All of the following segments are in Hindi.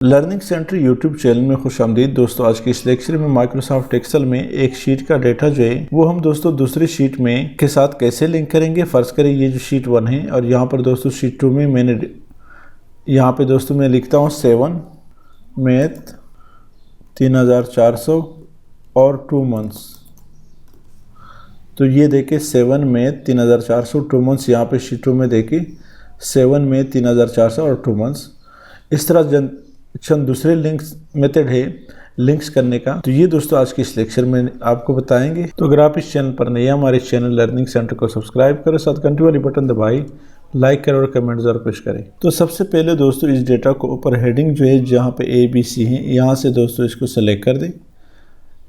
लर्निंग सेंटर यूट्यूब चैनल में खुशामदीद दोस्तों। आज के इस लेक्चर में माइक्रोसॉफ्ट एक्सेल में एक शीट का डेटा जो है वो हम दोस्तों दूसरी शीट में के साथ कैसे लिंक करेंगे। फर्ज करें ये जो शीट 1 है और यहाँ पर दोस्तों शीट 2 में मैंने यहाँ पे दोस्तों मैं लिखता हूँ 7 मैथ 3400 और 2 मंथ्स। तो ये देखे 7 मैथ 3400 2 मंथ्स, यहाँ पे शीट 2 में देखे 7 मैथ 3400 और 2 मंथ्स। इस तरह दूसरे लिंक्स मेथड है लिंक्स करने का। तो ये दोस्तों आज के इस लेक्चर में आपको बताएंगे। तो अगर आप इस चैनल पर नए हैं, हमारे चैनल लर्निंग सेंटर को सब्सक्राइब करें, साथ घंटी वाली बटन दबाई, लाइक करें और कमेंट जरूर पेश करें। तो सबसे पहले दोस्तों इस डेटा को ऊपर हेडिंग जो है जहाँ पे ABC है यहाँ से दोस्तों इसको सेलेक्ट कर दें।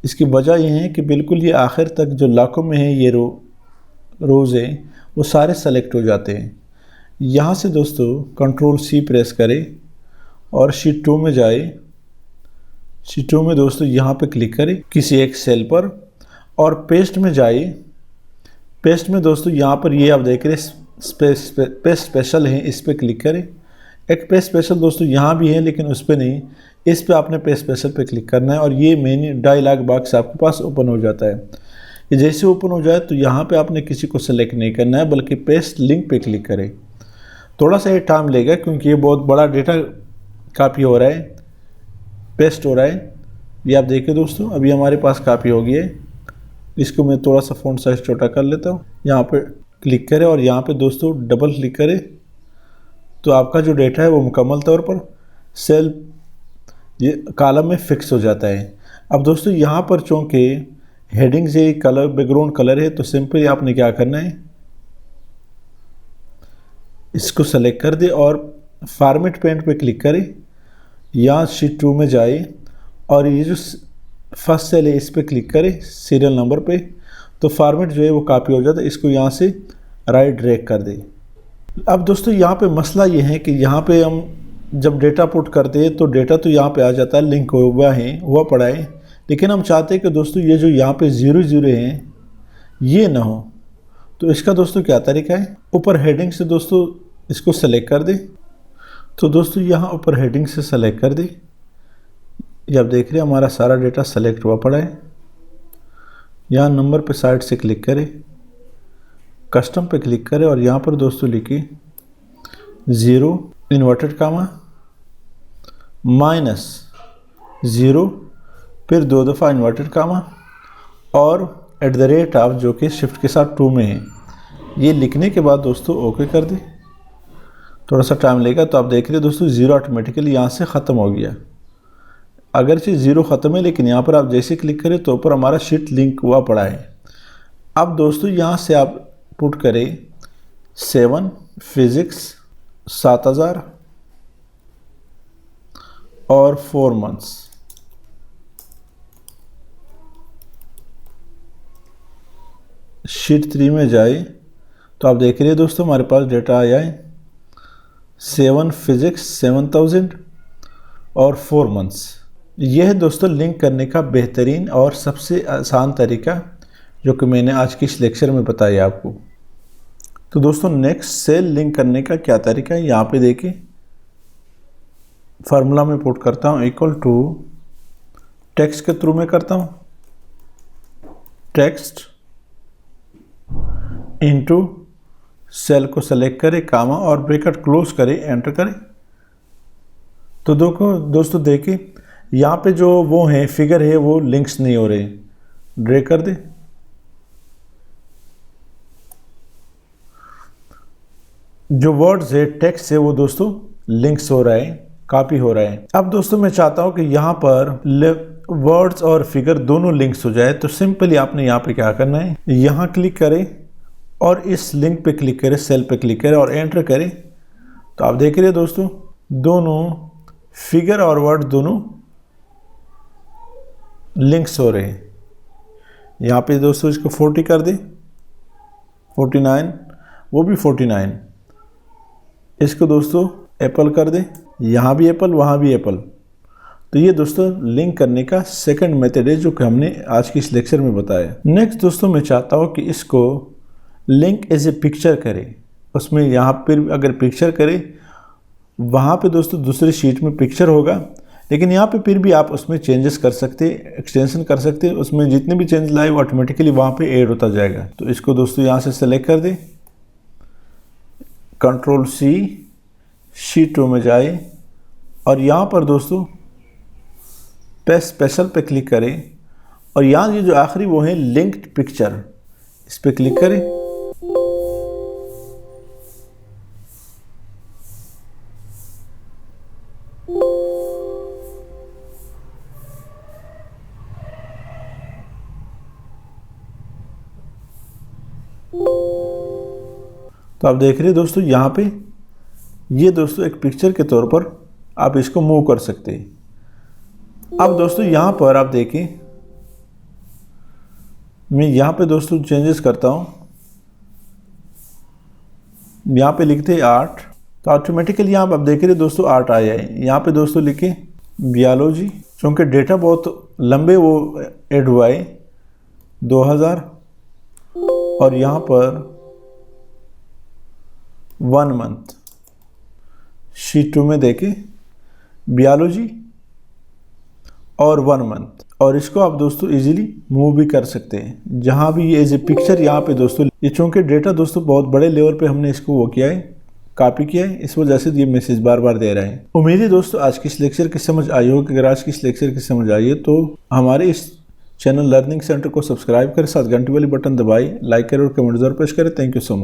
इसकी वजह यह है कि बिल्कुल ये आखिर तक जो लाखों में है ये रोज़ है वो सारे सेलेक्ट हो जाते हैं। यहाँ से दोस्तों Ctrl+C प्रेस करें और शीट 2 में जाए। शीट 2 में दोस्तों यहाँ पे क्लिक करें किसी एक सेल पर और पेस्ट में जाए। पेस्ट में दोस्तों यहाँ पर ये आप देख रहे पेस्ट स्पेशल है, इस पर क्लिक करें। एक पेस्ट स्पेशल दोस्तों यहाँ भी है लेकिन उस पर नहीं, इस पर आपने पेस्ट स्पेशल पे क्लिक करना है और ये मेन्यू डायलॉग बॉक्स आपके पास ओपन हो जाता है। ये जैसे ओपन हो जाए तो यहाँ पे आपने किसी को सेलेक्ट नहीं करना है बल्कि पेस्ट लिंक पे क्लिक करें। थोड़ा सा ये टाइम लेगा क्योंकि ये बहुत बड़ा डेटा कापी हो रहा है, पेस्ट हो रहा है। ये आप देखिए दोस्तों अभी हमारे पास कापी हो गई है। इसको मैं थोड़ा सा फ़ॉन्ट साइज छोटा कर लेता हूँ। यहाँ पे क्लिक करें और यहाँ पे दोस्तों डबल क्लिक करें तो आपका जो डेटा है वो मुकम्मल तौर पर सेल ये कॉलम में फिक्स हो जाता है। अब दोस्तों यहाँ पर चूँकि हेडिंग से कलर बैकग्राउंड कलर है तो सिंपली आपने क्या करना है, इसको सेलेक्ट कर दे और फॉर्मेट पेंट पे क्लिक करें। यहाँ शीट 2 में जाए और ये जो फर्स्ट सेल है इस पर क्लिक करें सीरियल नंबर पे, तो फॉर्मेट जो है वो कॉपी हो जाता है। इसको यहाँ से राइट ड्रैग कर दें। अब दोस्तों यहाँ पे मसला ये है कि यहाँ पे हम जब डेटा पुट करते हैं तो डेटा तो यहाँ पे आ जाता है, लिंक हुआ पड़ा है, लेकिन हम चाहते हैं कि दोस्तों ये जो यहाँ पे 0 हैं ये ना हो। तो इसका दोस्तों क्या तरीका है, ऊपर हेडिंग से दोस्तों इसको सेलेक्ट कर दें। तो दोस्तों यहाँ ऊपर हेडिंग से सेलेक्ट कर दें। ये आप देख रहे हैं हमारा सारा डेटा सेलेक्ट हुआ पड़ा है। यहाँ नंबर पे साइड से क्लिक करें, कस्टम पे क्लिक करें और यहाँ पर दोस्तों लिखिए 0 इन्वर्टेड कामा -0 फिर 2 दफ़ा इन्वर्टेड कामा और @ जो कि शिफ्ट के साथ 2 में है। ये लिखने के बाद दोस्तों ओके कर दें। थोड़ा सा टाइम लेगा। तो आप देख रहे हैं दोस्तों 0 ऑटोमेटिकली यहाँ से ख़त्म हो गया। अगरचे 0 ख़त्म है लेकिन यहाँ पर आप जैसे क्लिक करें तो ऊपर हमारा शीट लिंक हुआ पड़ा है। अब दोस्तों यहाँ से आप पुट करें 7 फिज़िक्स 7000 और 4 मंथ्स। शीट 3 में जाए तो आप देख रहे हैं दोस्तों हमारे पास डेटा आया है 7 फिज़िक्स 7000 और 4 मंथ्स। यह है दोस्तों लिंक करने का बेहतरीन और सबसे आसान तरीका जो कि मैंने आज की इस लेक्चर में बताया आपको। तो दोस्तों नेक्स्ट सेल लिंक करने का क्या तरीका है, यहाँ पे देखिए फार्मूला में पुट करता हूँ इक्वल टू टेक्स्ट के थ्रू में करता हूँ, टेक्स्ट इनटू सेल को सेलेक्ट करें कामा और ब्रैकेट क्लोज करें, एंटर करें। तो दोस्तों देखिए यहाँ पे जो वो है फिगर है वो लिंक्स नहीं हो रहे, ड्रैग कर दे। जो वर्ड्स है टेक्स्ट है वो दोस्तों लिंक्स हो रहा है, कॉपी हो रहा है। अब दोस्तों मैं चाहता हूँ कि यहाँ पर वर्ड्स और फिगर दोनों लिंक्स हो जाए। तो सिंपली आपने यहाँ पे क्या करना है, यहाँ क्लिक करें और इस लिंक पे क्लिक करें, सेल पे क्लिक करें और एंटर करें। तो आप देख रहे हैं दोस्तों दोनों फिगर और वर्ड दोनों लिंक्स हो रहे हैं। यहाँ पे दोस्तों इसको 40 कर दें, 49 वो भी 49। इसको दोस्तों एप्पल कर दें, यहाँ भी एप्पल वहाँ भी एप्पल। तो ये दोस्तों लिंक करने का सेकंड मेथड है जो कि हमने आज की इस लेक्चर में बताया। नेक्स्ट दोस्तों मैं चाहता हूँ कि इसको लिंक एज ए पिक्चर करें। उसमें यहाँ पर अगर पिक्चर करें वहाँ पे दोस्तों दूसरी शीट में पिक्चर होगा लेकिन यहाँ पे फिर भी आप उसमें चेंजेस कर सकते, एक्सटेंशन कर सकते, उसमें जितने भी चेंज लाए वो ऑटोमेटिकली वहाँ पे ऐड होता जाएगा। तो इसको दोस्तों यहाँ से सेलेक्ट कर दें, कंट्रोल सी, शीट 2 में जाए और यहाँ पर दोस्तों पेस्ट स्पेशल पे क्लिक करें और यहाँ ये जो आखिरी वो है लिंक्ड पिक्चर, इस पे क्लिक करें। तो आप देख रहे हैं दोस्तों यहाँ पे ये दोस्तों एक पिक्चर के तौर पर आप इसको मूव कर सकते हैं। अब दोस्तों यहाँ पर आप देखें, मैं यहाँ पे दोस्तों चेंजेस करता हूँ, यहाँ पे लिखते हैं आर्ट, तो ऑटोमेटिकली यहाँ आप देख रहे हैं दोस्तों आर्ट आया है। यहाँ पे दोस्तों लिखे बायोलॉजी, चूँकि डेटा बहुत लंबे वो ऐड हुआ है 2000 और यहाँ पर 1 मंथ, शीट 2 में देखें बायोलॉजी और 1 मंथ, और इसको आप दोस्तों इजीली मूव भी कर सकते हैं जहाँ भी ये एज ए पिक्चर। यहाँ पे दोस्तों ये चूँकि डेटा दोस्तों बहुत बड़े लेवल पे हमने इसको वो किया है, कॉपी किया है, इस वजह से ये मैसेज बार बार दे रहे हैं। उम्मीद है दोस्तों आज की इस लेक्चर की समझ आई हो। अगर आज की इस लेक्चर की समझ आई है तो हमारे इस चैनल लर्निंग सेंटर को सब्सक्राइब करें, साथ घंटी वाली बटन दबाएं, लाइक करें और कमेंट जरूर पेश करें। Thank you so much.